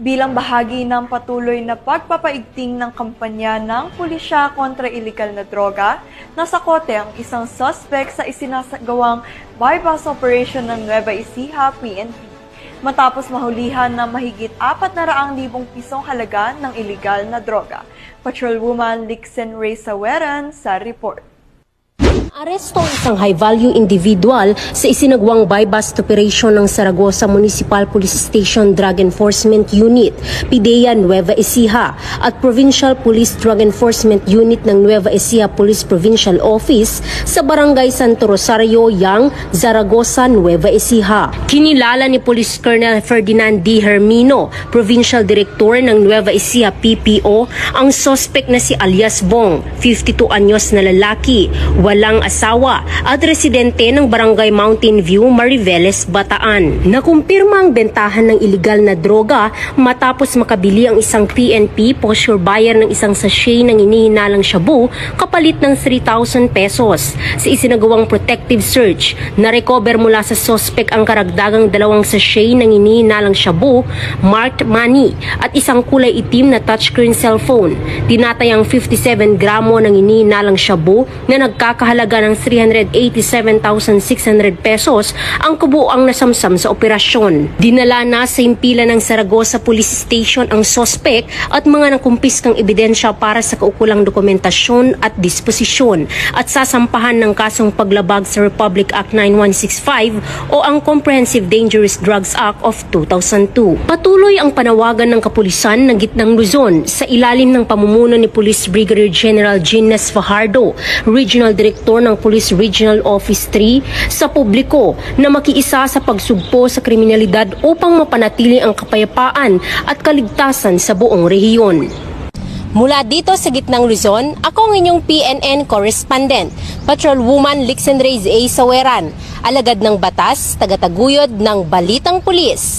Bilang bahagi ng patuloy na pagpapaigting ng kampanya ng pulisya kontra iligal na droga, nasa kote ang isang suspect sa isinasagawang bypass operation ng Nueva Ecija PNP. Matapos mahulihan ng mahigit 400,000 pisong halaga ng iligal na droga. Patrolwoman Lixen Ray Saweran sa report. Aresto ang isang high-value individual sa isinagawang buy-bust operation ng Zaragoza Municipal Police Station Drug Enforcement Unit, PIDEA Nueva Ecija at Provincial Police Drug Enforcement Unit ng Nueva Ecija Police Provincial Office sa Barangay Santo Rosario, Yang, Zaragoza, Nueva Ecija. Kinilala ni Police Colonel Ferdinand D. Hermino, Provincial Director ng Nueva Ecija PPO, ang suspect na si alias Bong, 52 anyos na lalaki, walang asawa at residente ng Barangay Mountain View, Mariveles, Bataan. Nakumpirma ang bentahan ng iligal na droga matapos makabili ang isang PNP posture buyer ng isang sachet ng inihinalang shabu kapalit ng 3,000 pesos. Sa isinagawang protective search, na-recover mula sa suspect ang karagdagang 2 sachet ng inihinalang shabu, marked money at isang kulay itim na touchscreen cellphone. Tinatayang 57 gramo ng inihinalang shabu na nagkakahalaga ng 387,600 pesos ang kabuuang nasamsam sa operasyon. Dinala na sa impila ng Zaragoza Police Station ang suspect at mga nakumpiskang ebidensya para sa kaukulang dokumentasyon at disposisyon at sasampahan ng kasong paglabag sa Republic Act 9165 o ang Comprehensive Dangerous Drugs Act of 2002. Patuloy ang panawagan ng kapulisan ng Gitnang Luzon sa ilalim ng pamumuno ni Police Brigadier General Gines Fajardo, Regional Director ng Police Regional Office 3 sa publiko na makiisa sa pagsugpo sa kriminalidad upang mapanatili ang kapayapaan at kaligtasan sa buong rehiyon. Mula dito sa Gitnang Luzon, ako ang inyong PNN correspondent, Patrolwoman Lixen Ray Saweran, alagad ng batas, tagataguyod ng Balitang Pulis.